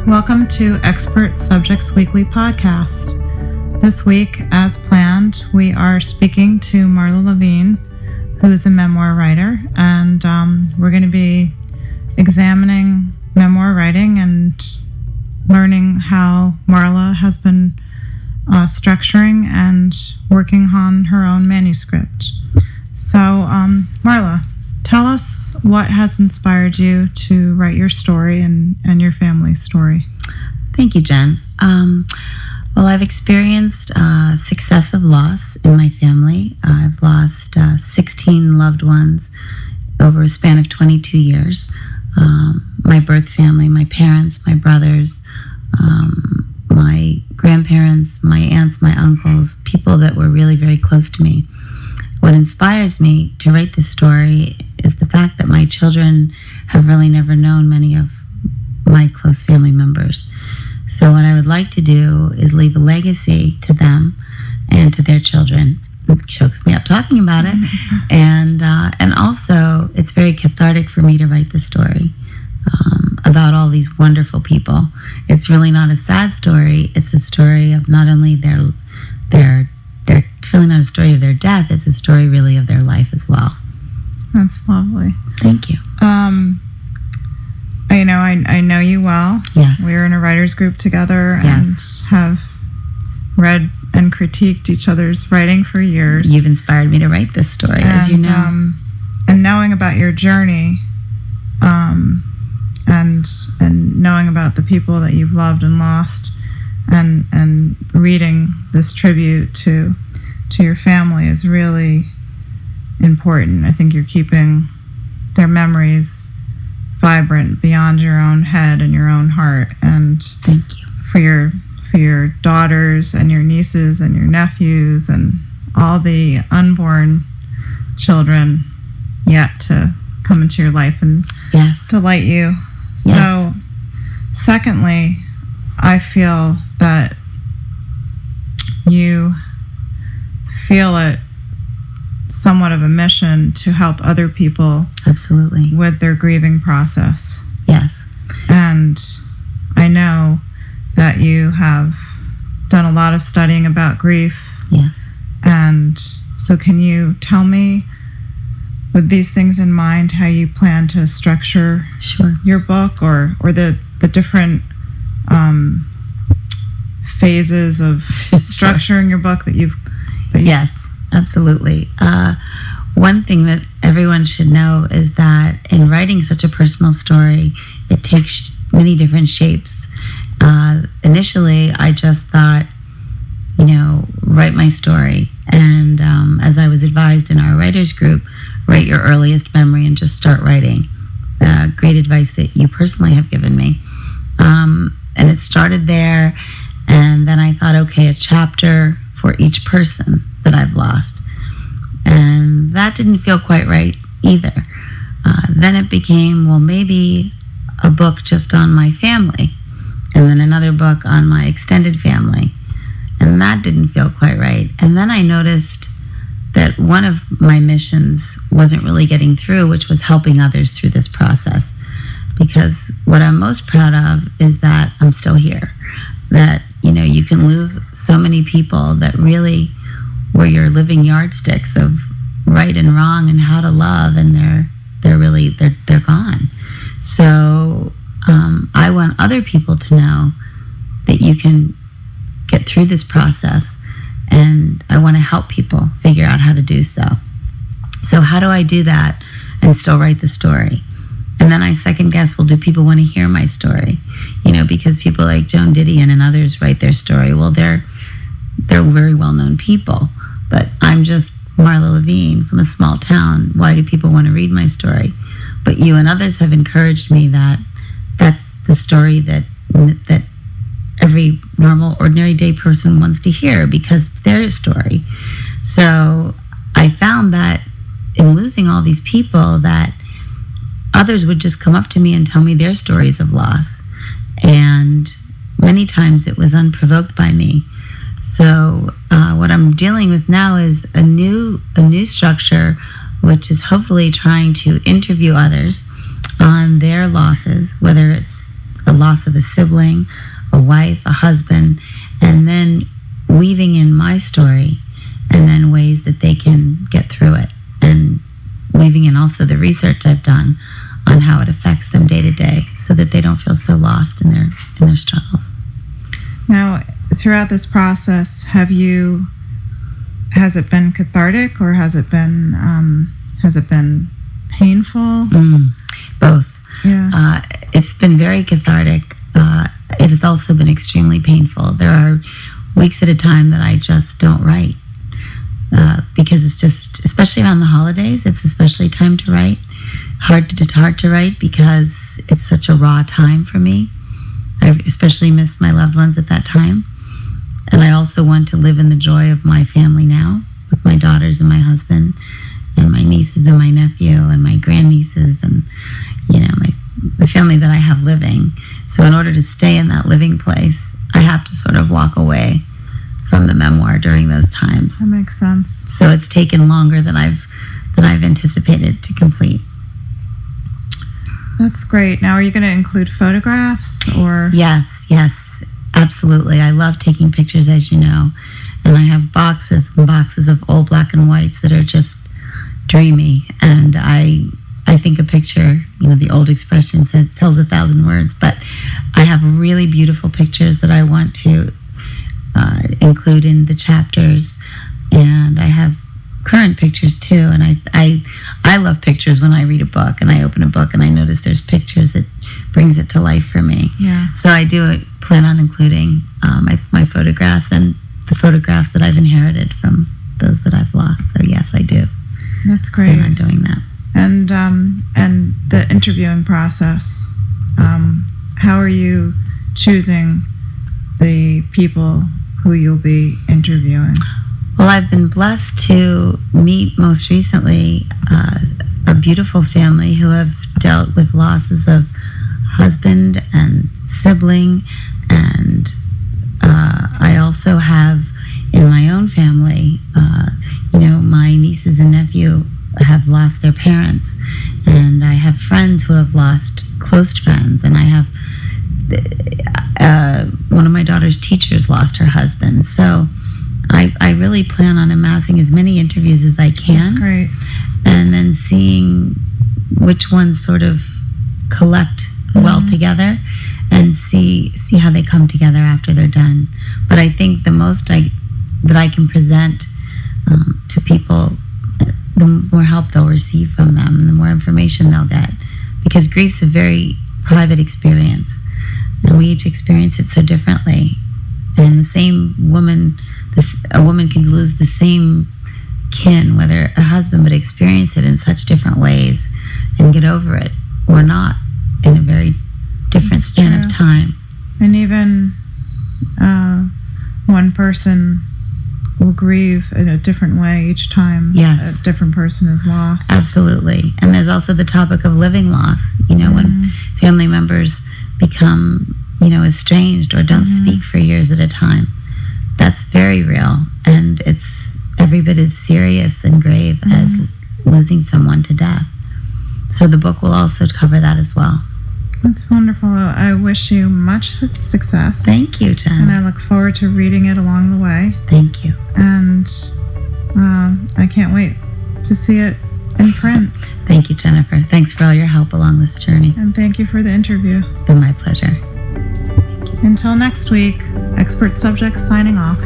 Welcome to Expert Subjects Weekly Podcast. This week, as planned, we are speaking to Marla Levine, who is a memoir writer, and we're going to be examining memoir writing and learning how Marla has been structuring and working on her own manuscript. So, Marla, tell us what has inspired you to write your story and your family's story. Thank you, Jen. Well, I've experienced successive loss in my family. I've lost 16 loved ones over a span of 22 years. My birth family, my parents, my brothers, my grandparents, my aunts, my uncles, people that were really very close to me. What inspires me to write this story is the fact that my children have really never known many of my close family members. So what I would like to do is leave a legacy to them and to their children. It chokes me up talking about it. And also, it's very cathartic for me to write this story about all these wonderful people. It's really not a sad story. It's a story of not only it's really not a story of their death. It's a story really of their life as well. That's lovely. Thank you. I know you well. Yes. We were in a writers group together Yes. and have read and critiqued each other's writing for years. You've inspired me to write this story, as you know. And knowing about your journey, and knowing about the people that you've loved and lost, and reading this tribute to your family is really important. I think you're keeping their memories vibrant beyond your own head and your own heart. And thank you. For your daughters and your nieces and your nephews and all the unborn children yet to come into your life and delight you. Yes. So, secondly, I feel that you feel it somewhat of a mission to help other people Absolutely. With their grieving process. Yes. And I know that you have done a lot of studying about grief. Yes. And so can you tell me, with these things in mind, how you plan to structure your book or the different phases of structuring your book that you've... Yes, absolutely. One thing that everyone should know is that in writing such a personal story, it takes many different shapes. Initially, I just thought, write my story. And as I was advised in our writers group, write your earliest memory and just start writing. Great advice that you personally have given me. And it started there. And then I thought, okay, a chapter for each person that I've lost. And that didn't feel quite right either. Then it became, well, maybe a book just on my family, and then another book on my extended family. And that didn't feel quite right. And then I noticed that one of my missions wasn't really getting through, which was helping others through this process. Because what I'm most proud of is that I'm still here. That, you can lose so many people that really were your living yardsticks of right and wrong and how to love, and they're gone. So I want other people to know that you can get through this process, and I want to help people figure out how to do so. So how do I do that and still write the story? And then I second guess, well, do people want to hear my story? Because people like Joan Didion and others write their story. Well, they're very well-known people, but I'm just Marla Levine from a small town. Why do people want to read my story? But you and others have encouraged me that that's the story that every normal, ordinary day person wants to hear, because it's their story. So I found that in losing all these people, that others would just come up to me and tell me their stories of loss. And many times it was unprovoked by me. So what I'm dealing with now is a new structure, which is hopefully trying to interview others on their losses, whether it's a loss of a sibling, a wife, a husband, and then weaving in my story and then ways that they can get through it, and weaving in also the research I've done on how it affects them day to day so that they don't feel so lost in their struggles. Now, throughout this process, has it been cathartic, or has it been painful? Both. Yeah. It's been very cathartic. It has also been extremely painful. There are weeks at a time that I just don't write because it's just, especially around the holidays, it's especially time to write. Hard to write because it's such a raw time for me. I especially miss my loved ones at that time. And I also want to live in the joy of my family now, with my daughters and my husband and my nieces and my nephew and my grandnieces and, the family that I have living. So in order to stay in that living place, I have to sort of walk away from the memoir during those times. That makes sense. So it's taken longer than I've anticipated to complete. That's great. Now, are you going to include photographs or? Yes, absolutely. I love taking pictures, as you know, and I have boxes and boxes of old black and whites that are just dreamy. And I think a picture, the old expression says tells 1,000 words, but I have really beautiful pictures that I want to include in the chapters, and I have current pictures too. And I love pictures. When I read a book and I open a book and I notice there's pictures, it brings it to life for me. Yeah. So I do plan on including my photographs and the photographs that I've inherited from those that I've lost. So yes, I do. That's great. Plan on doing that. And the interviewing process. How are you choosing the people who you'll be interviewing? Well, I've been blessed to meet most recently a beautiful family who have dealt with losses of husband and sibling, and I also have in my own family, my nieces and nephew have lost their parents, and I have friends who have lost close friends, and I have one of my daughter's teachers lost her husband. So I really plan on amassing as many interviews as I can. That's great. And then seeing which ones sort of collect well together and see how they come together after they're done. But I think the most that I can present to people, the more help they'll receive from them and the more information they'll get. Because grief's a very private experience, and we each experience it so differently. And the same woman, a woman can lose the same kin, whether a husband, but experience it in such different ways and get over it, or not, in a very different span of time. And even one person will grieve in a different way each time a different person is lost. Absolutely. And there's also the topic of living loss, when family members become, estranged or don't speak for years at a time. That's very real, and it's every bit as serious and grave as losing someone to death. So the book will also cover that as well. That's wonderful. I wish you much success. Thank you, Jen. And I look forward to reading it along the way. Thank you. And I can't wait to see it in print. Thank you, Jennifer. Thanks for all your help along this journey. And thank you for the interview. It's been my pleasure. Until next week, Expert Subjects signing off.